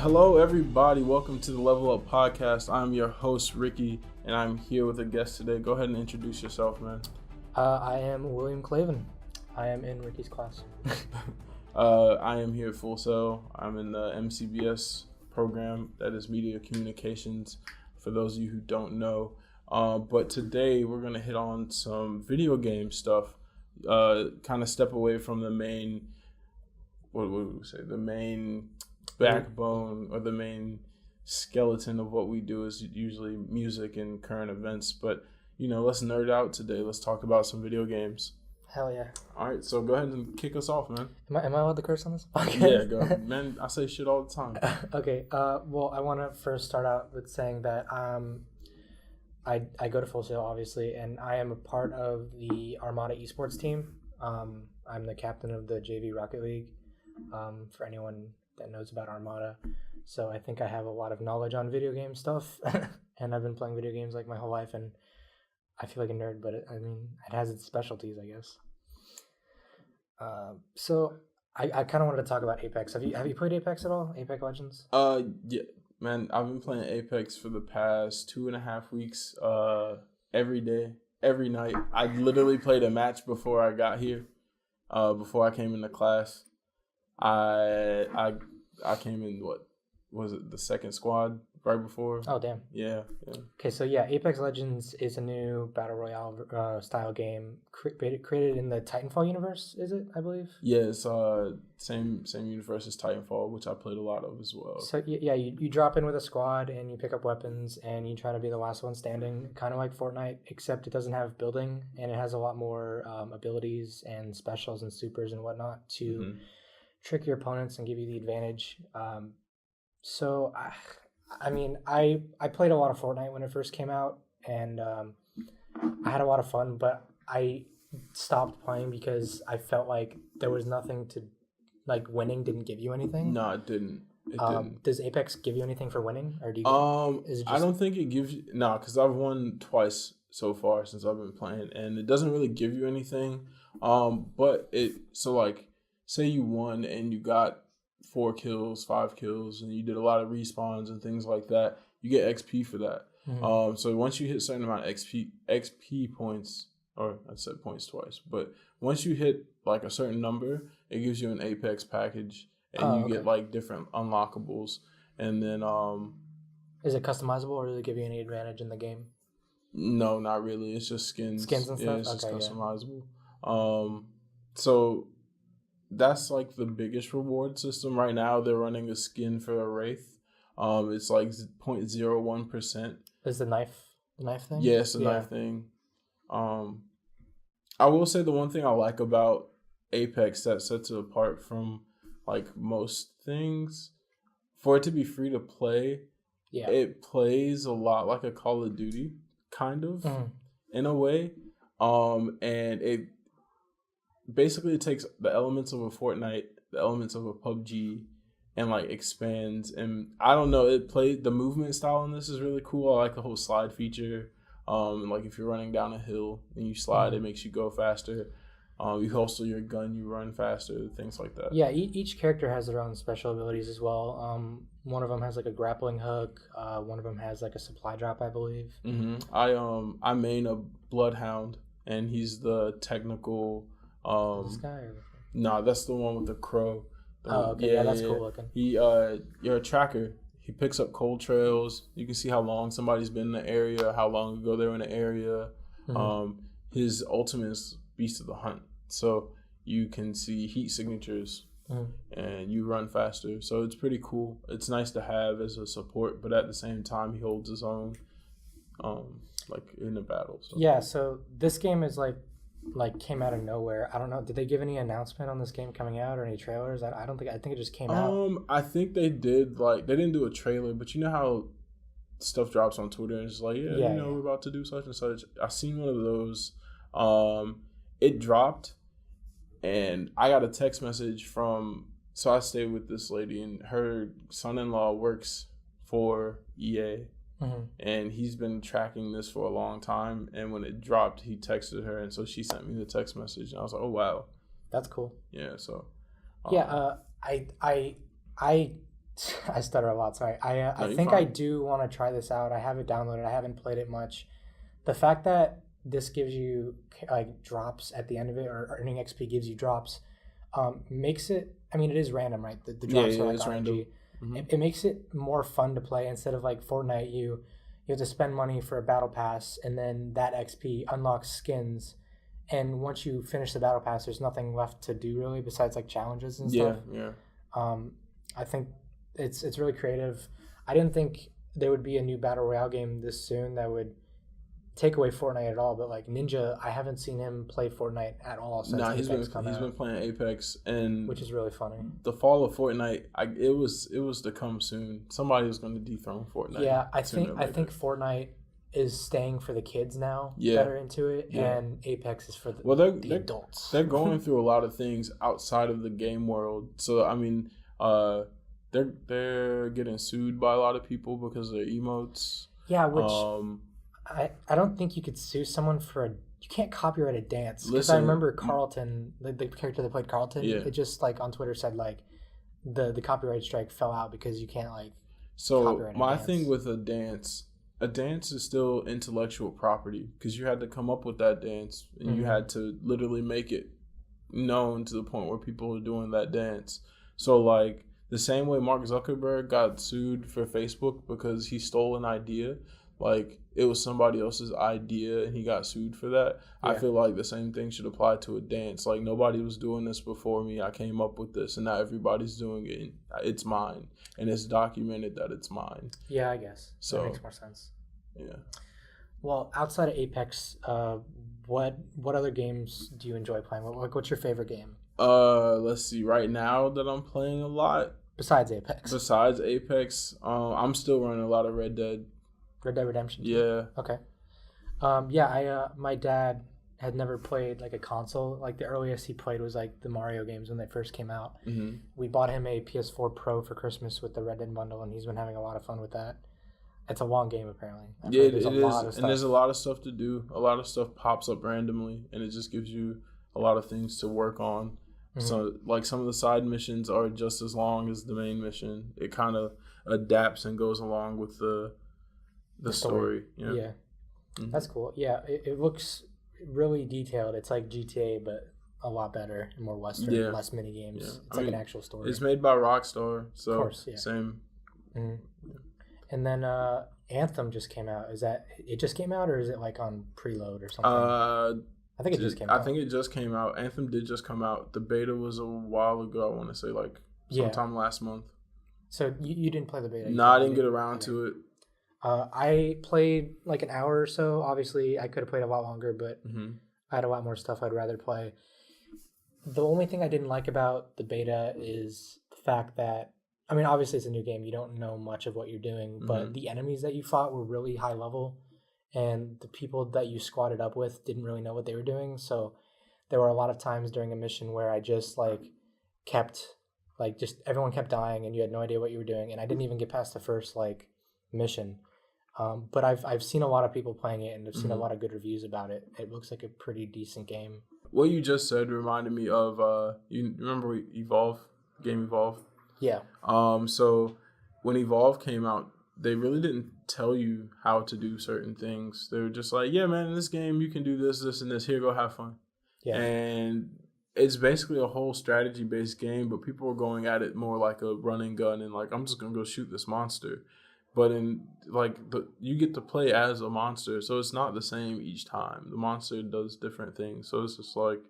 Hello, everybody. Welcome to the Level Up Podcast. I'm your host, Ricky, and I'm here with a guest today. Go ahead and introduce yourself, man. I am William Kleven. I am in Ricky's class. I am here at Full Sail. I'm in the MCBS program, that is Media Communications, for those of you who don't know. But today we're going to hit on some video game stuff, kind of step away from the main, what would we say, the main backbone or the main skeleton of what we do is usually music and current events. But, you know, let's nerd out today. Let's talk about some video games. Hell yeah. All right, so go ahead and kick us off, man. Am I allowed to curse on this podcast? Yeah, go ahead. Man, I say shit all the time. Okay, well, I want to first start out with saying that I go to Full Sail, obviously, and I am a part of the Armada E-sports team. I'm the captain of the JV Rocket League, for anyone that knows about Armada. So I think I have a lot of knowledge on video game stuff, and I've been playing video games like my whole life, and I feel like a nerd, but it has its specialties, I guess. So I kind of wanted to talk about Apex. Have you played Apex at all? Apex Legends? Yeah, man. I've been playing Apex for the past 2.5 weeks. Every day, every night. I literally played a match before I got here. Before I came into class, I came in, what was it, the second squad right before? Oh, damn. Yeah. Okay, so yeah, Apex Legends is a new battle royale style game created in the Titanfall universe, is it, I believe? Yeah, it's same universe as Titanfall, which I played a lot of as well. So yeah, you drop in with a squad and you pick up weapons and you try to be the last one standing, kind of like Fortnite, except it doesn't have building and it has a lot more abilities and specials and supers and whatnot to trick your opponents and give you the advantage. So I played a lot of Fortnite when it first came out, and I had a lot of fun, but I stopped playing because I felt like there was nothing to, like, winning didn't give you anything. No, it didn't. It didn't. Does Apex give you anything for winning, or do you? Is it just... I don't think it gives you. No, because I've won twice so far since I've been playing, and it doesn't really give you anything. But say you won and you got 4 kills, 5 kills, and you did a lot of respawns and things like that, you get XP for that. Mm-hmm. So once you hit a certain amount of XP points, or I said points twice, but once you hit like a certain number, it gives you an Apex package, and you get like different unlockables. And then is it customizable, or does it give you any advantage in the game? No, not really. It's just skins. Skins and stuff. Yeah, it's just customizable. Yeah. So that's like the biggest reward system right now. They're running a skin for a Wraith. It's like 0.01%. Is the knife thing? Yeah, it's the knife thing. I will say the one thing I like about Apex that sets it apart from like most things, for it to be free to play, it plays a lot like a Call of Duty, kind of, in a way. And it basically takes the elements of a Fortnite, the elements of a PUBG, and like expands. And I don't know, the movement style in this is really cool. I like the whole slide feature. Like if you're running down a hill and you slide, it makes you go faster. You holster your gun, you run faster, things like that. Yeah, each character has their own special abilities as well. One of them has like a grappling hook. One of them has like a supply drop, I believe. I main a Bloodhound, and he's the technical. This guy? Nah, that's the one with the crow. Okay, yeah, that's cool looking. You're a tracker. He picks up cold trails. You can see how long somebody's been in the area, how long ago they were in the area. His ultimate is Beast of the Hunt, so you can see heat signatures, and you run faster. So it's pretty cool. It's nice to have as a support, but at the same time, he holds his own, like in a battle. So. Yeah. So this game is like came out of nowhere. I don't know. Did they give any announcement on this game coming out or any trailers? I don't think. I think it just came out. I think they did. Like, they didn't do a trailer, but you know how stuff drops on Twitter and it's like, we're about to do such and such. I seen one of those. It dropped, and I got a text message from. So I stayed with this lady, and her son-in-law works for EA. And he's been tracking this for a long time, and when it dropped, he texted her, and so she sent me the text message, and I was like, oh wow, that's cool. Yeah. So I I stutter a lot. Sorry. I think I do want to try this out. I have it downloaded. I haven't played it much. The fact that this gives you like drops at the end of it, or earning XP gives you drops, makes it. I mean, it is random, right? The drops are like RNG. Mm-hmm. It makes it more fun to play instead of like Fortnite. You have to spend money for a battle pass, and then that XP unlocks skins. And once you finish the battle pass, there's nothing left to do really besides like challenges and stuff. Yeah. I think it's really creative. I didn't think there would be a new battle royale game this soon that would take away Fortnite at all. But like Ninja, I haven't seen him play Fortnite at all since he's been playing Apex, and which is really funny. The fall of Fortnite, it was to come soon. Somebody was going to dethrone Fortnite. Yeah, I think Fortnite is staying for the kids now that are into it, and Apex is for the adults. They're going through a lot of things outside of the game world. So I mean, they're getting sued by a lot of people because of their emotes. Yeah, which I don't think you could sue someone for you can't copyright a dance. Because I remember Carlton, the character that played Carlton, it just like on Twitter said like the copyright strike fell out because you can't like copyright a dance. Thing with a dance is still intellectual property because you had to come up with that dance and you had to literally make it known to the point where people are doing that dance. So like the same way Mark Zuckerberg got sued for Facebook because he stole an idea, like it was somebody else's idea and he got sued for that. Yeah. I feel like the same thing should apply to a dance. Like nobody was doing this before me. I came up with this and now everybody's doing it. It's mine and it's documented that it's mine. Yeah, I guess. So that makes more sense. Yeah. Well, outside of Apex, what other games do you enjoy playing? What's your favorite game? Let's see. Right now that I'm playing a lot. Besides Apex, I'm still running a lot of Red Dead Redemption. Yeah. Okay. My dad had never played like a console. Like the earliest he played was like the Mario games when they first came out. Mm-hmm. We bought him a PS4 Pro for Christmas with the Red Dead bundle, and he's been having a lot of fun with that. It's a long game, apparently. It is, and there's a lot of stuff to do. A lot of stuff pops up randomly, and it just gives you a lot of things to work on. Mm-hmm. So, like, some of the side missions are just as long as the main mission. It kind of adapts and goes along with the story. Yeah. Mm-hmm. That's cool. Yeah, it looks really detailed. It's like GTA, but a lot better and more Western, less mini games. Yeah. It's like an actual story. It's made by Rockstar, so of course, same. Mm-hmm. And then Anthem just came out. It just came out, or is it like on preload or something? I think it just came out. I think it just came out. Anthem did just come out. The beta was a while ago. I want to say like sometime last month. So you didn't play the beta? No, I didn't get around to it. I played like an hour or so. Obviously, I could have played a lot longer, but I had a lot more stuff I'd rather play. The only thing I didn't like about the beta is the fact that, I mean, obviously it's a new game. You don't know much of what you're doing, but the enemies that you fought were really high level, and the people that you squatted up with didn't really know what they were doing. So there were a lot of times during a mission where I just everyone kept dying and you had no idea what you were doing, and I didn't even get past the first mission. But I've seen a lot of people playing it, and I've seen a lot of good reviews about it. It looks like a pretty decent game. What you just said reminded me of you remember Game Evolve? Yeah. So when Evolve came out, they really didn't tell you how to do certain things. They were just like, yeah, man, in this game you can do this, this, and this. Here, go have fun. Yeah. And it's basically a whole strategy-based game, but people were going at it more like a run and gun and like, I'm just going to go shoot this monster. But you get to play as a monster, so it's not the same each time. The monster does different things. So it's just like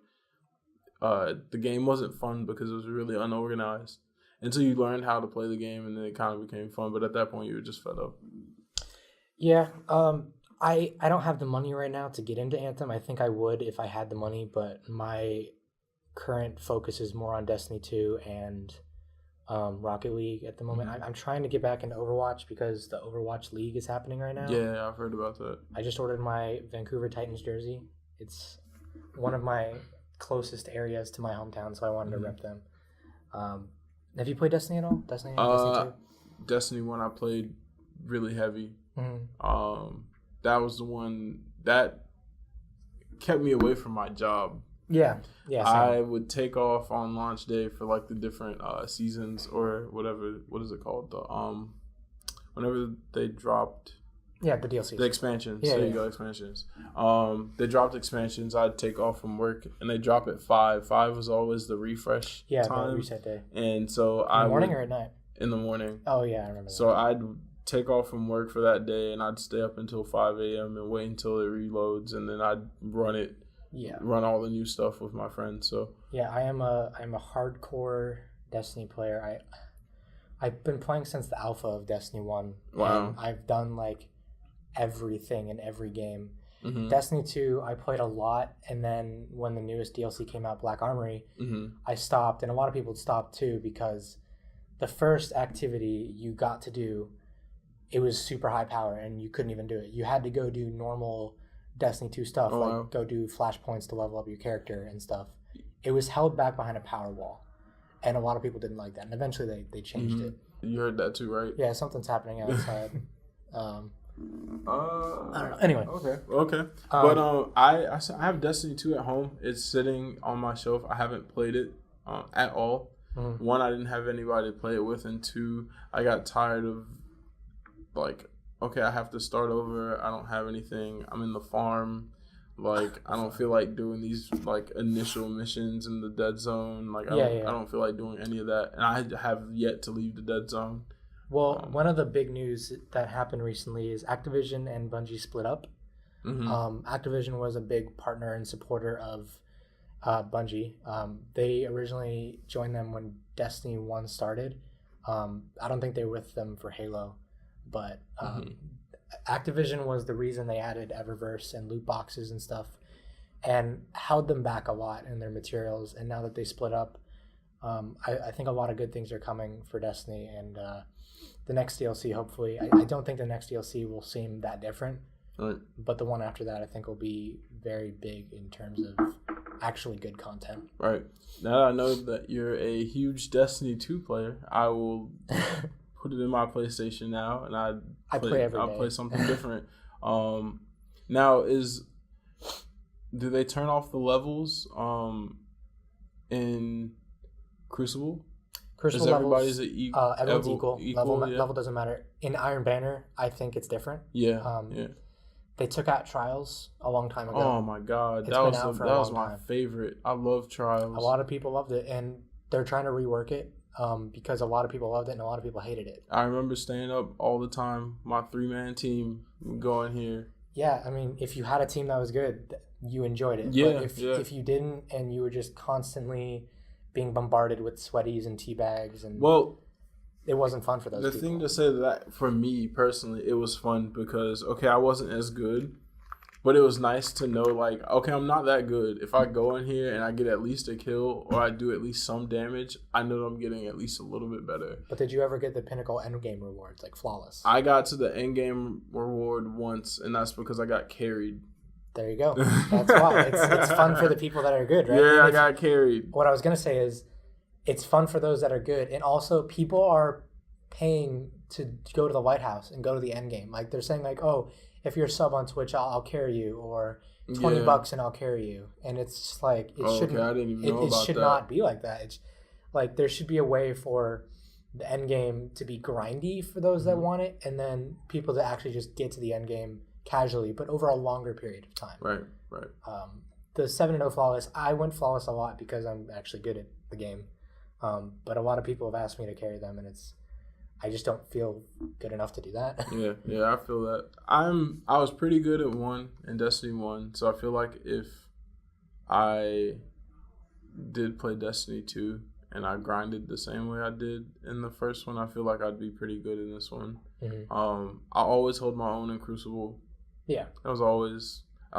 the game wasn't fun because it was really unorganized. Until you learned how to play the game, and then it kind of became fun. But at that point, you were just fed up. Yeah. I don't have the money right now to get into Anthem. I think I would if I had the money, but my current focus is more on Destiny 2 and Rocket League at the moment. I'm trying to get back into Overwatch because the Overwatch League is happening right now. Yeah, I've heard about that. I just ordered my Vancouver Titans jersey. It's one of my closest areas to my hometown, so I wanted to rep them. Have you played Destiny at all? Destiny 2? Destiny 1 I played really heavy. Mm-hmm. That was the one that kept me away from my job Yeah. Same. I would take off on launch day for like the different seasons or whatever. What is it called? Whenever they dropped. Yeah, the DLCs. The expansions. Yeah, there you go, expansions. They dropped expansions. I'd take off from work, and they drop at 5. 5 was always the refresh time. The reset day. And so in the morning or at night? In the morning. Oh, yeah, I remember that. So I'd take off from work for that day, and I'd stay up until 5 a.m. and wait until it reloads, and then I'd run it. Yeah. Run all the new stuff with my friends. So yeah, I'm a hardcore Destiny player. I've been playing since the alpha of Destiny 1. Wow. And I've done like everything in every game. Mm-hmm. Destiny 2, I played a lot, and then when the newest DLC came out, Black Armory, I stopped, and a lot of people stopped too because the first activity you got to do, it was super high power, and you couldn't even do it. You had to go do normal Destiny 2 stuff, go do flashpoints to level up your character and stuff. It was held back behind a power wall, and a lot of people didn't like that, and eventually they changed it. You heard that too, right? Yeah, something's happening outside. I don't know. Anyway. Okay. But I have Destiny 2 at home. It's sitting on my shelf. I haven't played it at all. Mm-hmm. 1, I didn't have anybody to play it with, and 2, I got tired of like, okay, I have to start over. I don't have anything. I'm in the farm. Like, I don't feel like doing these like initial missions in the dead zone. Like, I don't feel like doing any of that, and I have yet to leave the dead zone. Well, one of the big news that happened recently is Activision and Bungie split up. Mm-hmm. Activision was a big partner and supporter of Bungie. They originally joined them when Destiny 1 started. I don't think they were with them for Halo, but Activision was the reason they added Eververse and loot boxes and stuff and held them back a lot in their materials. And now that they split up, I think a lot of good things are coming for Destiny, and the next DLC, hopefully. I don't think the next DLC will seem that different, right, but the one after that I think will be very big in terms of actually good content. Right. Now that I know that you're a huge Destiny 2 player, I will put it in my PlayStation now, and I play every day. I'll play something different. Now, do they turn off the levels in Crucible? Crucible everybody's levels, everyone's equal. Level doesn't matter. In Iron Banner, I think it's different. Yeah. They took out Trials a long time ago. Oh my God, that was my favorite. I love Trials. A lot of people loved it, and they're trying to rework it because a lot of people loved it and a lot of people hated it. I remember staying up all the time. My 3-man team going here. Yeah, I mean, if you had a team that was good, you enjoyed it. Yeah, but if you didn't, and you were just constantly being bombarded with sweaties and tea bags, and it wasn't fun for those people. The thing to say that for me personally, it was fun because, okay, I wasn't as good, but it was nice to know, like, okay, I'm not that good. If I go in here and I get at least a kill or I do at least some damage, I know that I'm getting at least a little bit better. But did you ever get the pinnacle endgame rewards, like flawless? I got to the endgame reward once, and that's because I got carried. There you go. That's why. It's fun for the people that are good, right? Yeah, I got carried. What I was going to say is it's fun for those that are good. And also people are paying to go to the White House and go to the end game. Like they're saying like, oh, if you're a sub on Twitch, I'll carry you, or $20 and I'll carry you. And it's just like, it shouldn't, I didn't even know about it should not be like that. It's like, there should be a way for the end game to be grindy for those that want it. And then people to actually just get to the end game casually, but over a longer period of time. Right. The 7-0 flawless, I went flawless a lot because I'm actually good at the game. But a lot of people have asked me to carry them, and I just don't feel good enough to do that. Yeah, I feel that. I was pretty good at 1 in Destiny 1, so I feel like if I did play Destiny 2 and I grinded the same way I did in the first one, I feel like I'd be pretty good in this one. Mm-hmm. I always hold my own in Crucible. Yeah. I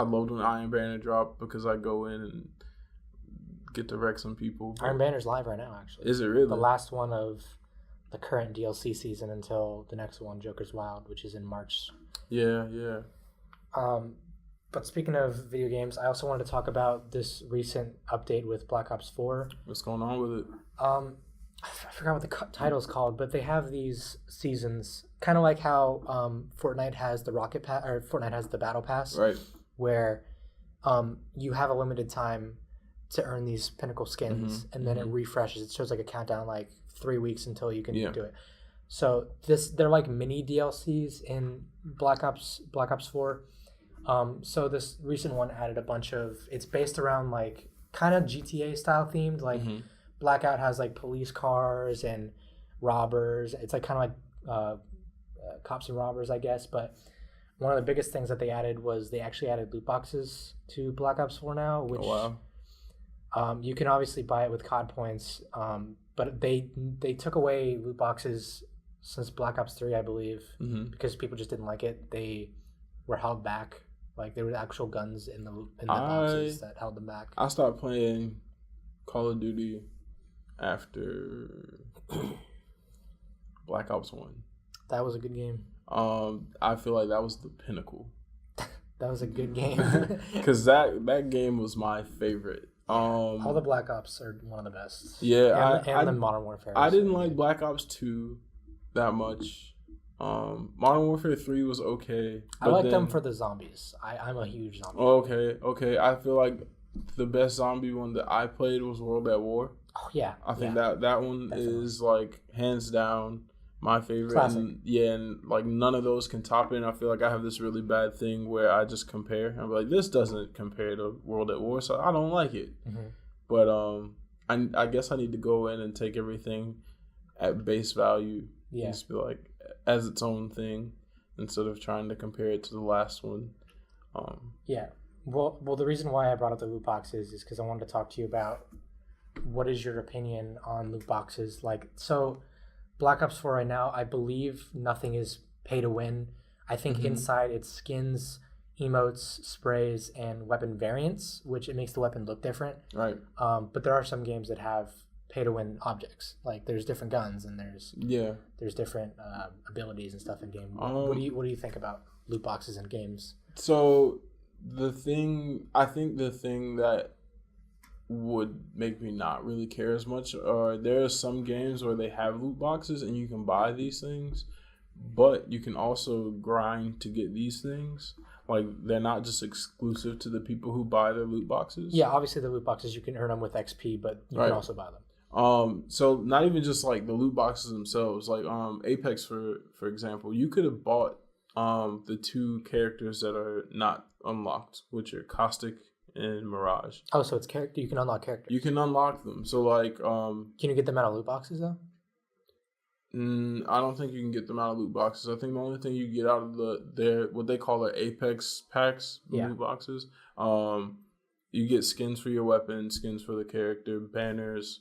loved when Iron Banner dropped because I go in and get to wreck some people. Iron Banner's live right now, actually. Is it really? The last one of the current DLC season until the next one, Joker's Wild, which is in March. Yeah. But speaking of video games, I also wanted to talk about this recent update with Black Ops 4. What's going on with it? I forgot what the title's called, but they have these seasons, kind of like how Fortnite has the Rocket Pass, or Fortnite has the Battle Pass, right? Where you have a limited time to earn these pinnacle skins, and then it refreshes. It shows like a countdown, like 3 weeks until you can do it. So they're like mini DLCs in Black Ops 4. So this recent one added a bunch of. It's based around like kind of GTA style themed. Like Blackout has like police cars and robbers. It's like kind of like cops and robbers, I guess. But one of the biggest things that they added was they actually added loot boxes to Black Ops 4 now, which you can obviously buy it with COD points. But they took away loot boxes since Black Ops 3, I believe, because people just didn't like it. They were held back. Like there were actual guns in the boxes that held them back. I stopped playing Call of Duty after Black Ops 1. That was a good game. I feel like that was the pinnacle. That was a good game. Because that game was my favorite. All the Black Ops are one of the best. Yeah, and the Modern Warfare. I didn't like Black Ops 2 that much. Modern Warfare 3 was okay. I like them for the zombies. I'm a huge zombie. Okay. I feel like the best zombie one that I played was World at War. Oh yeah. I think that one definitely is like hands down my favorite. Classic. And like none of those can top it. And I feel like I have this really bad thing where I just compare. I'm like, this doesn't compare to World at War, so I don't like it. But I guess I need to go in and take everything at base value. Yeah. Just be like as its own thing instead of trying to compare it to the last one. Yeah. Well, the reason why I brought up the loot boxes is because I wanted to talk to you about what is your opinion on loot boxes. Like, so Black Ops 4 right now, I believe nothing is pay to win. I think inside it's skins, emotes, sprays, and weapon variants, which it makes the weapon look different. Right. But there are some games that have pay to win objects. Like there's different guns and there's different abilities and stuff in game. What do you think about loot boxes in games? So the thing that would make me not really care as much there are some games where they have loot boxes and you can buy these things, but you can also grind to get these things. Like they're not just exclusive to the people who buy their loot boxes. Yeah, obviously the loot boxes you can earn them with XP, but you can also buy them. So not even just like the loot boxes themselves, like Apex for example, you could have bought the 2 characters that are not unlocked, which are Caustic and Mirage. Oh, so it's character. You can unlock characters. You can unlock them. So like can you get them out of loot boxes though? I don't think you can get them out of loot boxes. I think the only thing you get out of their what they call their Apex packs, loot boxes. You get skins for your weapon, skins for the character, banners,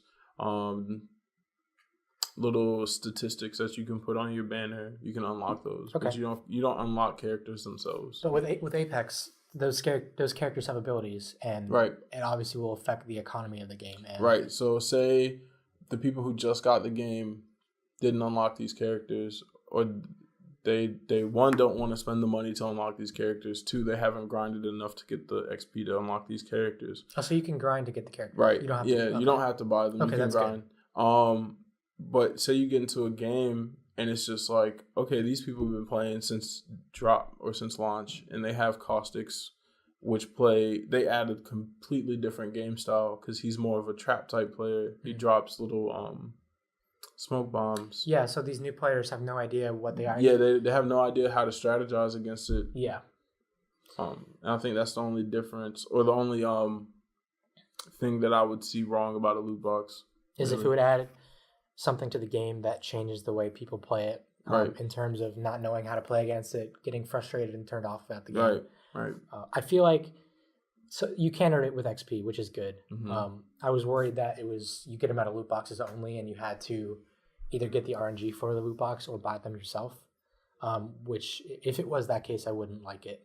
little statistics that you can put on your banner. You can unlock those, but you don't unlock characters themselves. So with Apex, those characters have abilities, and it obviously will affect the economy of the game. And So say the people who just got the game didn't unlock these characters, or they one, don't want to spend the money to unlock these characters. 2, they haven't grinded enough to get the XP to unlock these characters. Oh, so you can grind to get the characters. Right. You don't have to, you don't have to buy them. Okay, you can that's grind. Good. But say you get into a game and it's just like, okay, these people have been playing since drop or since launch, and they have Caustics, which they add a completely different game style because he's more of a trap type player. He drops little smoke bombs. Yeah, so these new players have no idea what they are. Yeah, they have no idea how to strategize against it. Yeah. And I think that's the only difference, or the only thing that I would see wrong about a loot box. Is if it would add something to the game that changes the way people play it. In terms of not knowing how to play against it, getting frustrated and turned off about the game. Right. I feel like so you can earn it with XP, which is good. I was worried that it was you get them out of loot boxes only, and you had to either get the RNG for the loot box or buy them yourself. Which, if it was that case, I wouldn't like it.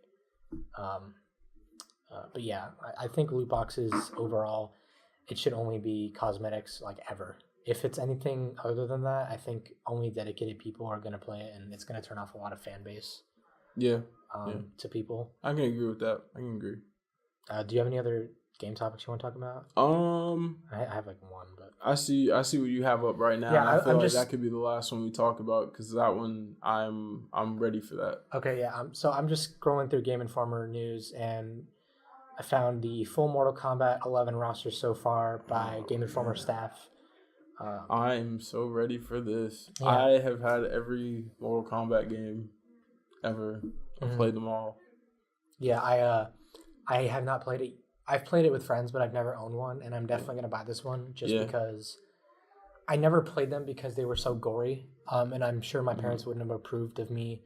But yeah, I think loot boxes overall, it should only be cosmetics, like ever. If it's anything other than that, I think only dedicated people are going to play it, and it's going to turn off a lot of fan base. To people. I can agree with that. I can agree. Do you have any other game topics you want to talk about? I have like one, but I see what you have up right now. Yeah, I feel like that could be the last one we talk about because that one I'm ready for that. Okay, yeah. So I'm just scrolling through Game Informer news, and I found the full Mortal Kombat 11 roster so far by Game Informer staff. I'm so ready for this. Yeah. I have had every Mortal Kombat game ever. I've played them all. Yeah, I have not played it. I've played it with friends, but I've never owned one, and I'm definitely going to buy this one just because I never played them because they were so gory, and I'm sure my parents wouldn't have approved of me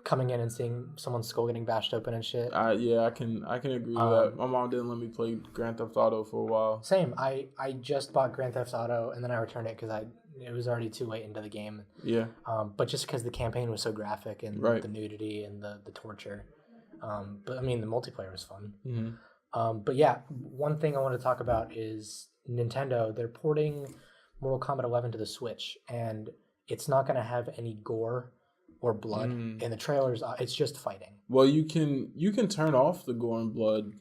coming in and seeing someone's skull getting bashed open and shit. I can agree with that. My mom didn't let me play Grand Theft Auto for a while. Same. I just bought Grand Theft Auto, and then I returned it because it was already too late into the game. Yeah. But just because the campaign was so graphic and the nudity and the torture. But I mean, the multiplayer was fun. Mm-hmm. But yeah, one thing I want to talk about is Nintendo. They're porting Mortal Kombat 11 to the Switch, and it's not going to have any gore or blood in the trailers. It's just fighting. Well, you can turn off the gore and blood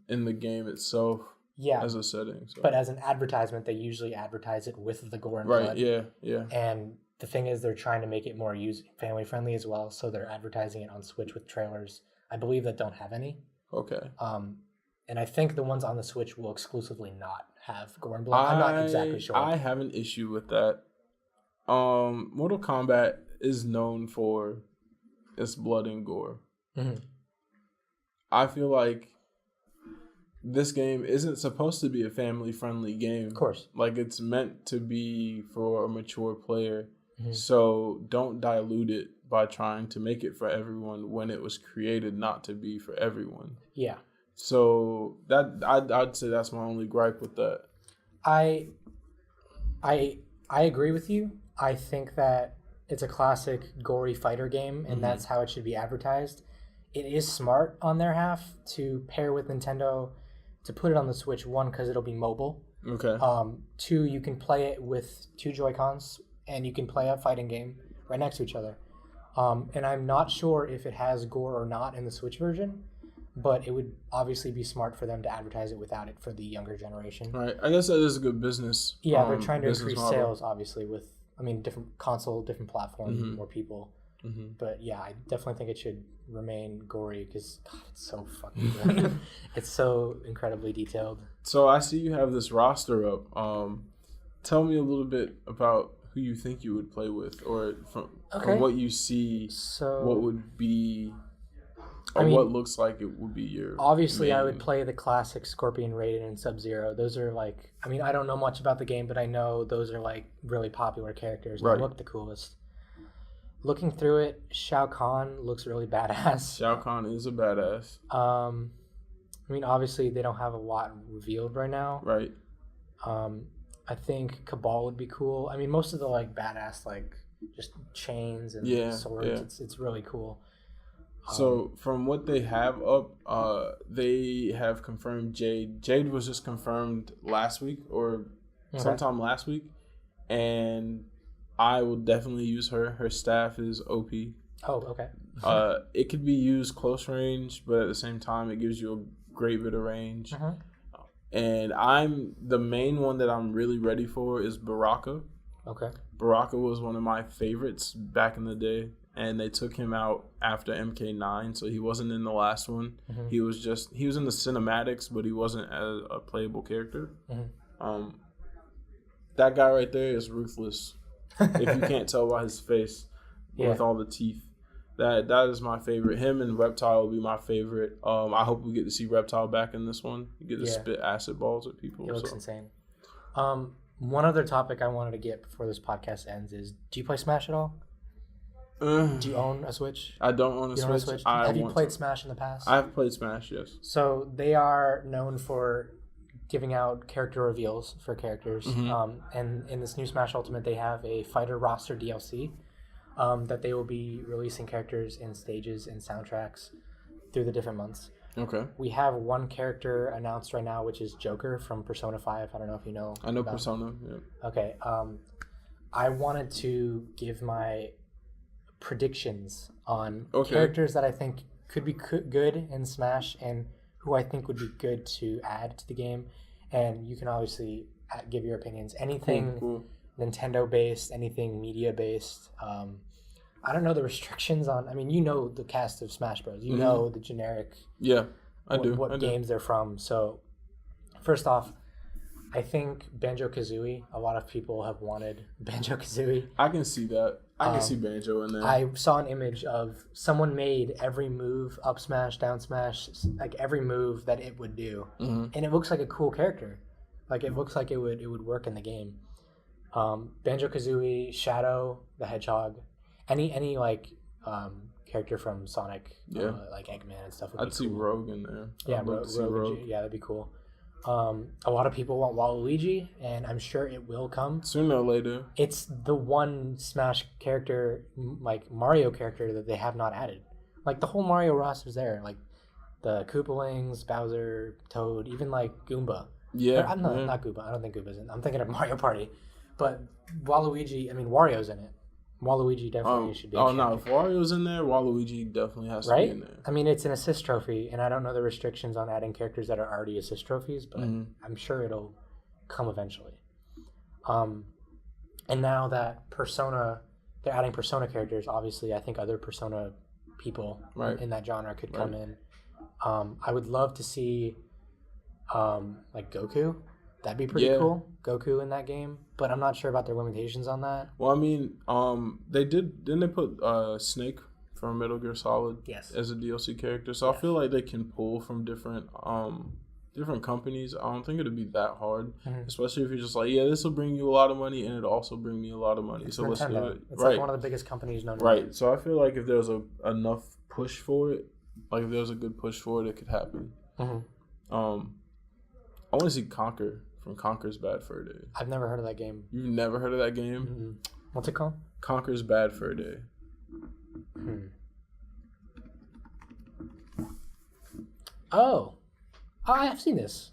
in the game itself. Yeah, as a setting. So. But as an advertisement, they usually advertise it with the gore and blood. Right. Yeah. Yeah. And the thing is, they're trying to make it more family friendly as well. So they're advertising it on Switch with trailers. I believe that don't have any. Okay. And I think the ones on the Switch will exclusively not have gore and blood. I'm not exactly sure. I have an issue with that. Mortal Kombat is known for its blood and gore. Mm-hmm. I feel like this game isn't supposed to be a family-friendly game. Of course. Like, it's meant to be for a mature player. Mm-hmm. So don't dilute it by trying to make it for everyone when it was created not to be for everyone. Yeah. So that I'd say that's my only gripe with that. I agree with you. I think that it's a classic gory fighter game, and that's how it should be advertised. It is smart on their half to pair with Nintendo to put it on the Switch. One, because it'll be mobile. Okay. Two, you can play it with two Joy-Cons, and you can play a fighting game right next to each other. And I'm not sure if it has gore or not in the Switch version, but it would obviously be smart for them to advertise it without it for the younger generation. Right. I guess that is a good business. Yeah, they're trying to increase model. sales, obviously, with, different console, different platform, more people. Mm-hmm. But yeah, I definitely think it should remain gory because it's so fucking good. It's so incredibly detailed. So I see you have this roster up. Tell me a little bit about who you think you would play with, or from what you see. So what would be, what looks like it would be your. Obviously, I would play the classic Scorpion, Raiden, and Sub-Zero. Those are like, I don't know much about the game, but I know those are like really popular characters. They look the coolest. Looking through it, Shao Kahn looks really badass. Shao Kahn is a badass. Obviously they don't have a lot revealed right now. Right. I think Cabal would be cool. Most of the like badass like just chains and swords. It's really cool. So from what they have up, they have confirmed Jade. Jade was just confirmed last week or sometime last week, and I will definitely use her. Her staff is OP. Oh, okay. It could be used close range, but at the same time, it gives you a great bit of range. And the main one that I'm really ready for is Baraka. Okay. Baraka was one of my favorites back in the day, and they took him out after MK9, so he wasn't in the last one. He was in the cinematics, but he wasn't a playable character. That guy right there is ruthless. If you can't tell by his face with all the teeth. That is my favorite. Him and Reptile will be my favorite. I hope we get to see Reptile back in this one. You get to spit acid balls at people. It looks insane. One other topic I wanted to get before this podcast ends is, do you play Smash at all? Do you own a Switch? I don't own a Switch. Have you played Smash in the past? I've played Smash, yes. So they are known for giving out character reveals for characters. And in this new Smash Ultimate, they have a fighter roster DLC that they will be releasing characters in stages and soundtracks through the different months. Okay. We have one character announced right now, which is Joker from Persona 5. I don't know if you know. I know Persona, yeah. Okay. I wanted to give my predictions on characters that I think could be good in Smash and who I think would be good to add to the game. And you can obviously give your opinions. Anything Nintendo-based, anything media-based. I don't know the restrictions on... the cast of Smash Bros. You know the generic... Yeah. what games they're from. So, first off, I think Banjo-Kazooie, a lot of people have wanted Banjo-Kazooie. I can see that. I can see Banjo in there. I saw an image of someone made every move, up smash, down smash, like every move that it would do. And it looks like a cool character. Like it looks like it would work in the game. Banjo-Kazooie, Shadow the Hedgehog, any like character from Sonic, like Eggman and stuff. I'd see Rogue in there. Yeah, Rogue. Yeah, that'd be cool. A lot of people want Waluigi, and I'm sure it will come sooner or later. It's the one Smash character, like Mario character, that they have not added. Like the whole Mario roster's there, like the Koopalings, Bowser, Toad, even like Goomba. Yeah, not Goomba. I don't think Goomba's in. I'm thinking of Mario Party, but Waluigi. I mean, Wario's in it. Waluigi definitely should be. No, if Wario's in there, Waluigi definitely has to be in there. I mean, it's an assist trophy, and I don't know the restrictions on adding characters that are already assist trophies, but I'm sure it'll come eventually. And now that Persona, they're adding Persona characters, obviously, I think other Persona people in that genre could come in. I would love to see like Goku. That'd be pretty cool. Goku in that game, but I'm not sure about their limitations on that. Well, I mean, didn't they put Snake from Metal Gear Solid as a DLC character? So I feel like they can pull from different companies. I don't think it'd be that hard, especially if you're just like, this will bring you a lot of money and it'll also bring me a lot of money. So Nintendo. Let's do it. It's like one of the biggest companies known. Right. So I feel like if there's enough push for it, like if there's a good push for it, it could happen. I want to see Conker from Conker's Bad Fur Day. I've never heard of that game. You've never heard of that game? Mm-hmm. What's it called? Conker's Bad Fur Day. Oh, I have seen this.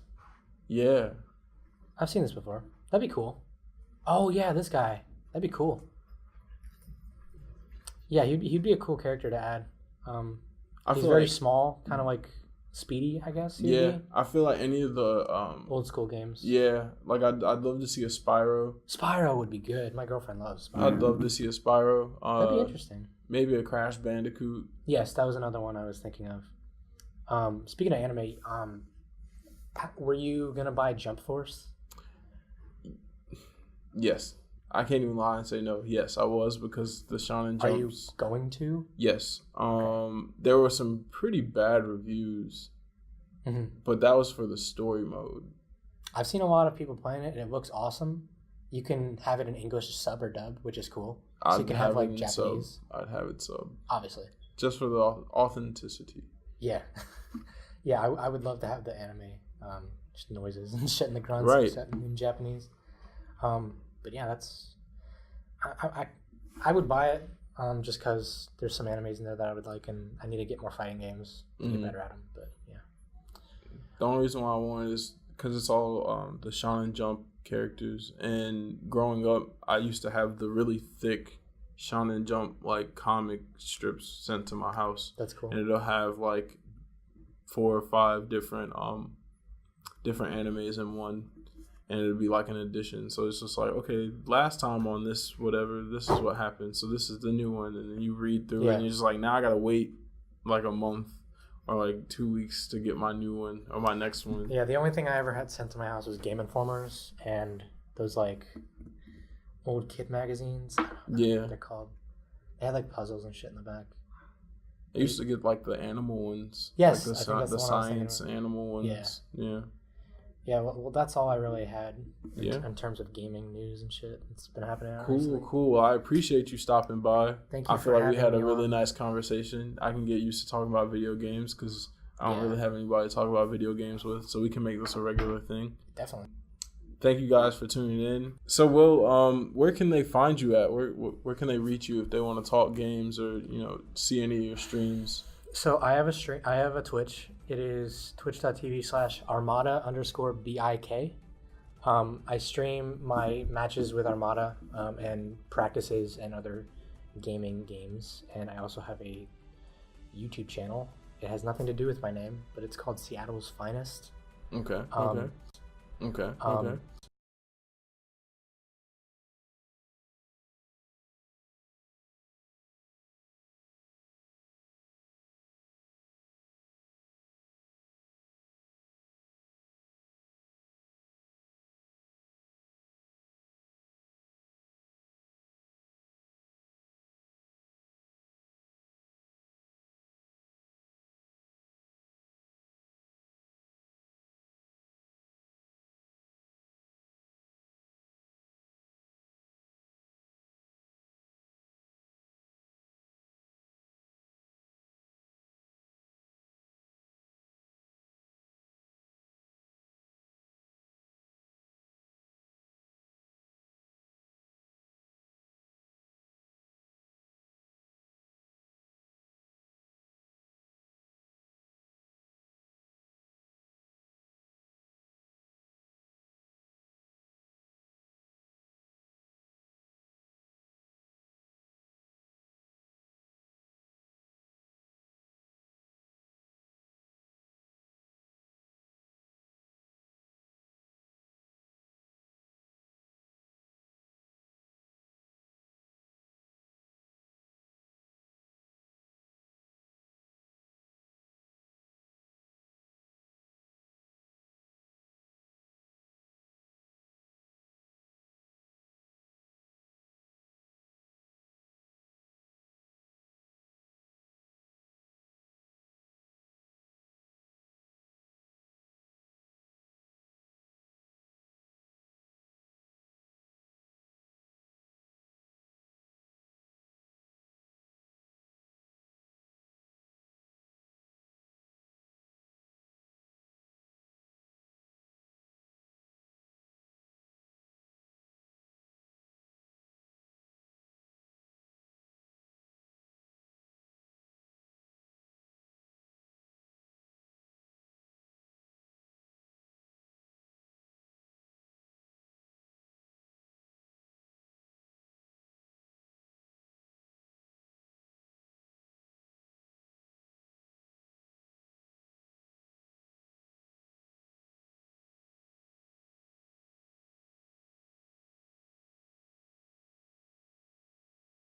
Yeah. I've seen this before. That'd be cool. Oh, yeah, this guy. That'd be cool. Yeah, he'd be a cool character to add. He's very small, kind of like Speedy, I guess. I feel like any of the old school games. Yeah, like I'd love to see a Spyro. Spyro would be good. My girlfriend loves Spyro. I'd love to see a Spyro. That'd be interesting. Maybe a Crash Bandicoot. Yes, that was another one I was thinking of. Speaking of anime, were you gonna buy Jump Force? Yes. I can't even lie and say no. Yes, I was, because the Shonen Jumps. Are you going to? Yes. There were some pretty bad reviews, but that was for the story mode. I've seen a lot of people playing it, and it looks awesome. You can have it in English sub or dub, which is cool. So you can have like Japanese. I'd have it sub. Obviously. Just for the authenticity. Yeah. Yeah, I would love to have the anime just noises and shit in the grunts in Japanese. But yeah, that's I would buy it just because there's some animes in there that I would like, and I need to get more fighting games to get better at them. But yeah, the only reason why I want it is because it's all the Shonen Jump characters, and growing up, I used to have the really thick Shonen Jump like comic strips sent to my house. That's cool. And it'll have like 4 or 5 different animes in one. And it'd be like an addition. So it's just like, okay, last time on this, whatever, this is what happened. So this is the new one. And then you read through it and you're just like, now I got to wait like a month or like 2 weeks to get my new one or my next one. Yeah, the only thing I ever had sent to my house was Game Informers and those like old kid magazines. I don't know what they're called. They had like puzzles and shit in the back. I used to get like the animal ones. Yes, like the science animal ones. Yeah. Yeah, well, that's all I really had in terms of gaming news and shit. It's been happening. Cool. I appreciate you stopping by. Thank you. I feel like we had a really nice conversation. I can get used to talking about video games because I don't really have anybody to talk about video games with, so we can make this a regular thing. Definitely. Thank you guys for tuning in. So, Will, where can they find you at? Where can they reach you if they want to talk games or see any of your streams? So I have a stream. I have a Twitch. It is twitch.tv/Armada_BIK. I stream my matches with Armada and practices and other gaming games. And I also have a YouTube channel. It has nothing to do with my name, but it's called Seattle's Finest. Okay.